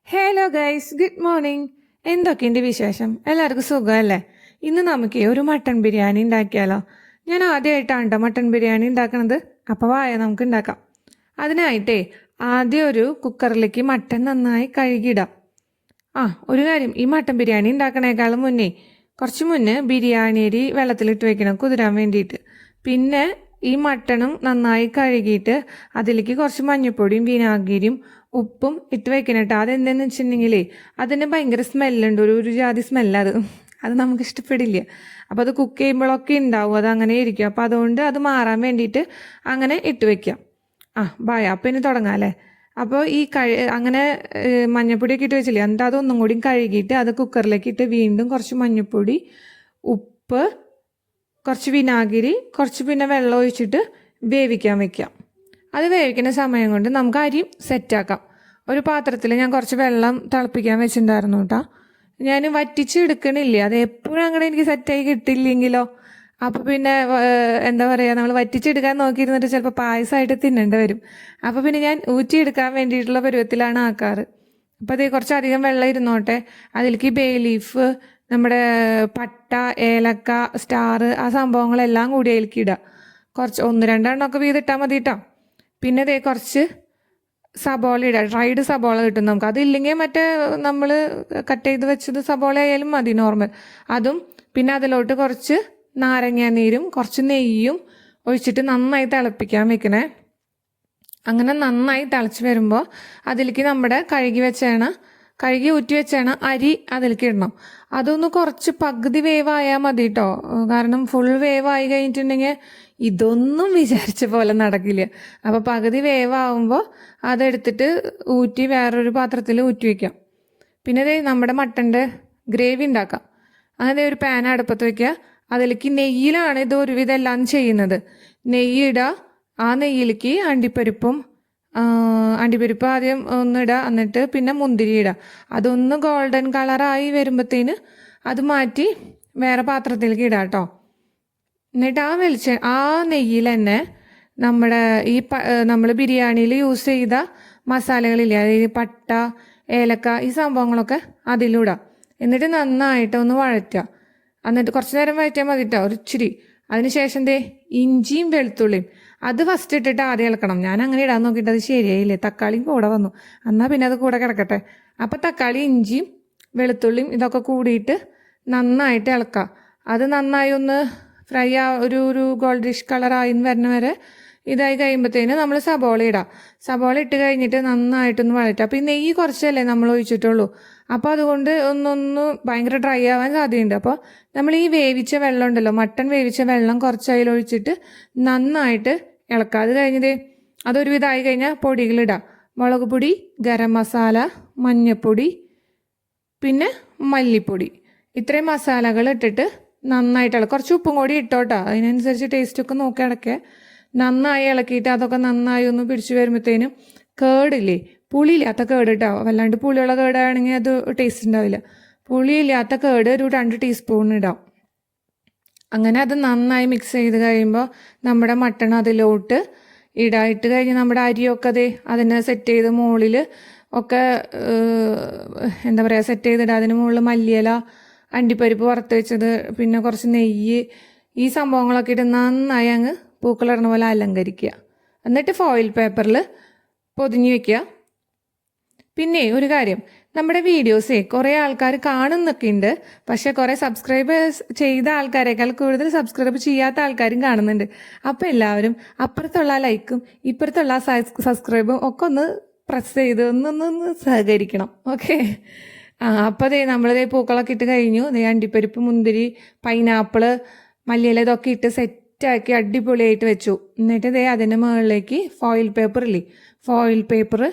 Hello guys, good morning. എന്തൊക്കെയുണ്ട് വിശേഷം? എല്ലാവർക്കും സുഖമല്ലേ? ഇന്ന് നമുക്ക് ഒരു മട്ടൺ ബിരിയാണി ഉണ്ടാക്കിയാലോ? ഞാൻ ആദ്യമായിട്ടാണ് കേട്ടോ മട്ടൺ ബിരിയാണി ഉണ്ടാക്കണത്. അപ്പോൾ വായ നമുക്ക് ഉണ്ടാക്കാം. അതിനായിട്ടേ ആദ്യം ഒരു കുക്കറിലേക്ക് മട്ടൺ നന്നായി കഴുകിയിടാം. ഒരു കാര്യം, ഈ മട്ടൺ ബിരിയാണി ഉണ്ടാക്കണേക്കാളും കുറച്ച് മുന്നേ ബിരിയാണി അരി വെള്ളത്തിലിട്ട് വെക്കണം കുതിരാൻ വേണ്ടിയിട്ട്. പിന്നെ ഈ മട്ടണും നന്നായി കഴുകിയിട്ട് അതിലേക്ക് കുറച്ച് മഞ്ഞൾപ്പൊടിയും വിനാഗിരിയും ഉപ്പും ഇട്ട് വെക്കണം കേട്ടോ. അതെന്താണെന്ന് വെച്ചിട്ടുണ്ടെങ്കിലേ അതിന് ഭയങ്കര സ്മെല്ലുണ്ട്, ഒരു ജാതി സ്മെല്ലത്. അത് നമുക്ക് ഇഷ്ടപ്പെടില്ല. അപ്പോൾ അത് കുക്ക് ചെയ്യുമ്പോഴൊക്കെ ഉണ്ടാവും, അത് അങ്ങനെ ഇരിക്കും. അപ്പോൾ അതുകൊണ്ട് അത് മാറാൻ വേണ്ടിയിട്ട് അങ്ങനെ ഇട്ട് വെക്കാം. ബായ അപ്പം ഇനി തുടങ്ങാം അല്ലേ? അപ്പോൾ ഈ അങ്ങനെ മഞ്ഞൾപ്പൊടിയൊക്കെ ഇട്ട് വെച്ചില്ലേ, എന്നിട്ട് അതൊന്നും കൂടി കഴുകിയിട്ട് അത് കുക്കറിലേക്ക് ഇട്ട് വീണ്ടും കുറച്ച് മഞ്ഞൾപ്പൊടി, ഉപ്പ്, കുറച്ച് വിനാഗിരി, കുറച്ച് പിന്നെ വെള്ളം ഒഴിച്ചിട്ട് വേവിക്കാൻ വെക്കാം. അത് വേവിക്കുന്ന സമയം കൊണ്ട് നമുക്ക് അരി സെറ്റാക്കാം. ഒരു പാത്രത്തിൽ ഞാൻ കുറച്ച് വെള്ളം തിളപ്പിക്കാൻ വെച്ചിട്ടുണ്ടായിരുന്നു കേട്ടോ. ഞാൻ വറ്റിച്ചെടുക്കണില്ല, അത് എപ്പോഴും അങ്ങനെ എനിക്ക് സെറ്റായി കിട്ടില്ലെങ്കിലോ. അപ്പോൾ പിന്നെ എന്താ പറയുക, നമ്മൾ വറ്റിച്ചെടുക്കാൻ നോക്കിയിരുന്നിട്ട് ചിലപ്പോൾ പായസമായിട്ട് തിന്നേണ്ടി വരും. അപ്പോൾ പിന്നെ ഞാൻ ഊറ്റിയെടുക്കാൻ വേണ്ടിയിട്ടുള്ള പരുവത്തിലാണ് ആക്കാറ്. അപ്പോൾ അതേ കുറച്ചധികം വെള്ളം ഇരുന്നോട്ടെ. അതിലേക്ക് ബേ ലീഫ്, നമ്മുടെ പട്ട, ഏലക്ക, സ്റ്റാർ, ആ സംഭവങ്ങളെല്ലാം കൂടി അതിലേക്ക് ഇടുക. കുറച്ച് 1-2 വീതിട്ടാൽ മതി കേട്ടോ. പിന്നെ അതേ കുറച്ച് സബോള ഇടുക, ഡ്രൈഡ് സബോള കിട്ടും നമുക്ക്. അതില്ലെങ്കിൽ മറ്റേ നമ്മൾ കട്ട് ചെയ്ത് വെച്ചത് സബോള ആയാലും മതി, നോർമൽ. അതും പിന്നെ അതിലോട്ട് കുറച്ച് നാരങ്ങാനീരും കുറച്ച് നെയ്യും ഒഴിച്ചിട്ട് നന്നായി തിളപ്പിക്കാൻ വെക്കണേ. അങ്ങനെ നന്നായി തിളച്ച് വരുമ്പോൾ അതിലേക്ക് നമ്മുടെ കഴുകി ഊറ്റി വെച്ചാണ് അരി അതിലേക്ക് ഇടണം. അതൊന്ന് കുറച്ച് പകുതി വേവായാൽ മതി കേട്ടോ. കാരണം ഫുൾ വേവായി കഴിഞ്ഞിട്ടുണ്ടെങ്കിൽ ഇതൊന്നും വിചാരിച്ച പോലെ നടക്കില്ല. അപ്പോൾ പകുതി വേവാകുമ്പോൾ അതെടുത്തിട്ട് ഊറ്റി വേറൊരു പാത്രത്തിൽ ഊറ്റി വയ്ക്കാം. പിന്നെ നമ്മുടെ മട്ടൻ്റെ ഗ്രേവി ഉണ്ടാക്കാം. അങ്ങനെ ഒരു പാൻ അടുപ്പത്ത് വയ്ക്കുക. അതിലേക്ക് നെയ്യിലാണ് ഇത് ഒരുവിധം എല്ലാം ചെയ്യുന്നത്. നെയ്യ് ഇടുക. ആ നെയ്യിലേക്ക് അണ്ടിപ്പരിപ്പ് ആദ്യം ഒന്നിടുക, എന്നിട്ട് പിന്നെ മുന്തിരി ഇടുക. അതൊന്ന് ഗോൾഡൻ കളറായി വരുമ്പോഴത്തേന് അത് മാറ്റി വേറെ പാത്രത്തിലേക്ക് ഇടാം കേട്ടോ. എന്നിട്ട് ആ നെയ്യിൽ തന്നെ നമ്മൾ ബിരിയാണിയിൽ യൂസ് ചെയ്ത മസാലകളില്ലേ, അതായത് പട്ട, ഏലക്ക, ഈ സംഭവങ്ങളൊക്കെ അതിലിടാം. എന്നിട്ട് നന്നായിട്ട് ഒന്ന് വഴറ്റുക. എന്നിട്ട് കുറച്ച് നേരം വഴറ്റാൻ മതി കേട്ടോ, ഒരു ഇച്ചിരി. അതിനുശേഷം ഇഞ്ചിയും വെളുത്തുള്ളിയും അത് ഫസ്റ്റ് ഇട്ടിട്ട് ആദ്യം ഇളക്കണം. ഞാൻ അങ്ങനെ ഇടാൻ നോക്കിയിട്ട് അത് ശരിയായില്ലേ, തക്കാളിയും കൂടെ വന്നു. എന്നാൽ പിന്നെ അത് കൂടെ കിടക്കട്ടെ. അപ്പോൾ തക്കാളി, ഇഞ്ചിയും വെളുത്തുള്ളിയും ഇതൊക്കെ കൂടിയിട്ട് നന്നായിട്ട് ഇളക്കുക. അത് നന്നായി ഒന്ന് ഫ്രൈ ഒരു ഗോൾഡിഷ് കളറായി വരുന്ന വരെ ഇതായി കഴിയുമ്പോഴത്തേന് നമ്മൾ സബോള ഇടാം. സബോള ഇട്ട് കഴിഞ്ഞിട്ട് നന്നായിട്ടൊന്ന് വഴറ്റുക. അപ്പോൾ ഈ നെയ്യ് കുറച്ചല്ലേ നമ്മൾ ഒഴിച്ചിട്ടുള്ളൂ. അപ്പോൾ അതുകൊണ്ട് ഒന്നൊന്ന് ഭയങ്കര ഡ്രൈ ആവാൻ സാധ്യതയുണ്ട്. അപ്പോൾ നമ്മൾ ഈ വേവിച്ച വെള്ളം ഉണ്ടല്ലോ, മട്ടൺ വേവിച്ച വെള്ളം കുറച്ച് അതിലൊഴിച്ചിട്ട് നന്നായിട്ട് ഇളക്കുക. അത് കഴിഞ്ഞത് അതൊരുവിധമായി കഴിഞ്ഞാൽ പൊടികളിടാം. മുളക് പൊടി, ഗരം മസാല, മഞ്ഞൾപ്പൊടി, പിന്നെ മല്ലിപ്പൊടി, ഇത്രയും മസാലകൾ ഇട്ടിട്ട് നന്നായിട്ട് ഇളക്കുക. കുറച്ച് ഉപ്പും കൂടി ഇട്ടോട്ടോ, അതിനനുസരിച്ച് ടേസ്റ്റൊക്കെ നോക്കി ഇളക്കുക. നന്നായി ഇളക്കിയിട്ട് അതൊക്കെ നന്നായി ഒന്ന് പിടിച്ചു വരുമ്പോഴത്തേനും കേടില്ലേ, പുളിയില്ലാത്ത കേട് കേട്ടോ. വല്ലാണ്ട് പുളിയുള്ള കേടാണെങ്കിൽ അത് ടേസ്റ്റ് ഉണ്ടാവില്ല. പുളിയില്ലാത്ത കേട് ഒരു 2 ടീസ്പൂൺ ഇടാം. അങ്ങനെ അത് നന്നായി മിക്സ് ചെയ്ത് കഴിയുമ്പോൾ നമ്മുടെ മട്ടൺ അതിലോട്ട് ഇട്ട് കഴിഞ്ഞ് നമ്മുടെ അരിയൊക്കെ അതിനെ സെറ്റ് ചെയ്ത് മുകളിൽ ഒക്കെ എന്താ പറയുക സെറ്റ് ചെയ്തിടുക. അതിന് മുകളിൽ മല്ലിയില, അണ്ടിപ്പരിപ്പ് വറുത്ത് വെച്ചത്, പിന്നെ കുറച്ച് നെയ്യ്, ഈ സംഭവങ്ങളൊക്കെ ഇട്ട് നന്നായി അങ്ങ് പൂക്കളിടുന്ന പോലെ അലങ്കരിക്കുക. എന്നിട്ട് ഫോയിൽ പേപ്പറിൽ പൊതിഞ്ഞ് വയ്ക്കുക. പിന്നെ ഒരു കാര്യം, നമ്മുടെ വീഡിയോസേ കുറേ ആൾക്കാർ കാണുന്നൊക്കെ ഉണ്ട്, പക്ഷെ കുറേ സബ്സ്ക്രൈബേഴ്സ് ചെയ്ത ആൾക്കാരേക്കാൾ കൂടുതൽ സബ്സ്ക്രൈബ് ചെയ്യാത്ത ആൾക്കാരും കാണുന്നുണ്ട്. അപ്പോൾ എല്ലാവരും അപ്പുറത്തുള്ള ലൈക്കും ഇപ്പുറത്തുള്ള സബ്സ്ക്രൈബും ഒക്കെ ഒന്ന് പ്രസ് ചെയ്ത് ഒന്ന് സഹകരിക്കണം, ഓക്കെ? അപ്പോൾ നമ്മളിതേ പൂക്കളൊക്കെ ഇട്ട് കഴിഞ്ഞു. അണ്ടിപ്പരിപ്പ്, മുന്തിരി, പൈനാപ്പിള്, മല്ലിയില ഇതൊക്കെ ഇട്ട് സെറ്റാക്കി അടിപൊളിയായിട്ട് വെച്ചു. എന്നിട്ട് അതിൻ്റെ മുകളിലേക്ക് ഫോയിൽ പേപ്പർ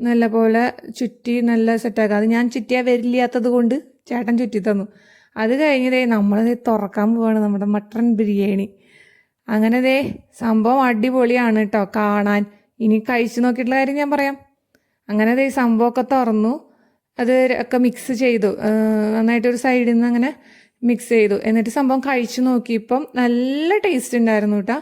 നല്ലപോലെ ചുറ്റി നല്ല സെറ്റാക്കുക. അത് ഞാൻ ചുറ്റിയാൽ വരില്ലാത്തത് കൊണ്ട് ചേട്ടൻ ചുറ്റി തന്നു. അത് കഴിഞ്ഞ് നമ്മളത് തുറക്കാൻ പോവാണ് നമ്മുടെ മട്ടൺ ബിരിയാണി. അങ്ങനെ സംഭവം അടിപൊളിയാണ് കേട്ടോ കാണാൻ. ഇനി കഴിച്ചു നോക്കിയിട്ടുള്ള കാര്യം ഞാൻ പറയാം. അങ്ങനെ സംഭവമൊക്കെ തുറന്നു, അത് ഒക്കെ മിക്സ് ചെയ്തു, നന്നായിട്ടൊരു സൈഡിൽ നിന്ന് അങ്ങനെ മിക്സ് ചെയ്തു. എന്നിട്ട് സംഭവം കഴിച്ചു നോക്കിയപ്പം നല്ല ടേസ്റ്റ് ഉണ്ടായിരുന്നു കേട്ടോ.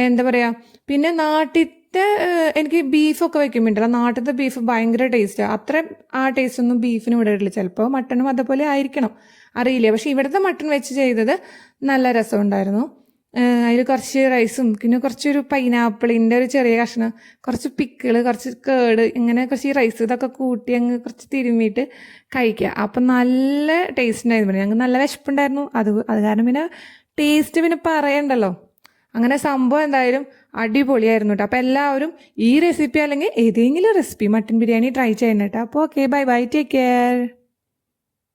എന്താ പറയുക, പിന്നെ നാട്ടിൽ മറ്റേ എനിക്ക് ബീഫൊക്കെ വെക്കുമ്പോണ്ടല്ലോ നാട്ടിലത്തെ ബീഫ് ഭയങ്കര ടേസ്റ്റാണ്. അത്ര ആ ടേസ്റ്റ് ഒന്നും ബീഫിന് ഇവിടെ ഇടില്ല. ചിലപ്പോൾ മട്ടനും അതുപോലെ ആയിരിക്കണം, അറിയില്ല. പക്ഷെ ഇവിടുത്തെ മട്ടൺ വെച്ച് ചെയ്തത് നല്ല രസമുണ്ടായിരുന്നു. അതിൽ കുറച്ച് റൈസും പിന്നെ കുറച്ചൊരു പൈനാപ്പിളിൻ്റെ ഒരു ചെറിയ കഷ്ണം, കുറച്ച് പിക്കിള്, കുറച്ച് കേട്, ഇങ്ങനെ കുറച്ച് ഈ റൈസ് ഇതൊക്കെ കൂട്ടി അങ്ങ് കുറച്ച് തിരുമ്മിയിട്ട് കഴിക്കുക. അപ്പം നല്ല ടേസ്റ്റ് ഉണ്ടായിരുന്നു. പിന്നെ ഞങ്ങൾക്ക് നല്ല വിശപ്പുണ്ടായിരുന്നു. അത് കാരണം പിന്നെ ടേസ്റ്റ് പിന്നെ പറയണ്ടല്ലോ. അങ്ങനെ സംഭവം എന്തായാലും അടിപൊളിയായിരുന്നു കേട്ടോ. അപ്പോൾ എല്ലാവരും ഈ റെസിപ്പി അല്ലെങ്കിൽ ഏതെങ്കിലും റെസിപ്പി മട്ടൻ ബിരിയാണി ട്രൈ ചെയ്യണം കേട്ടോ. അപ്പോൾ okay, bye bye, take care.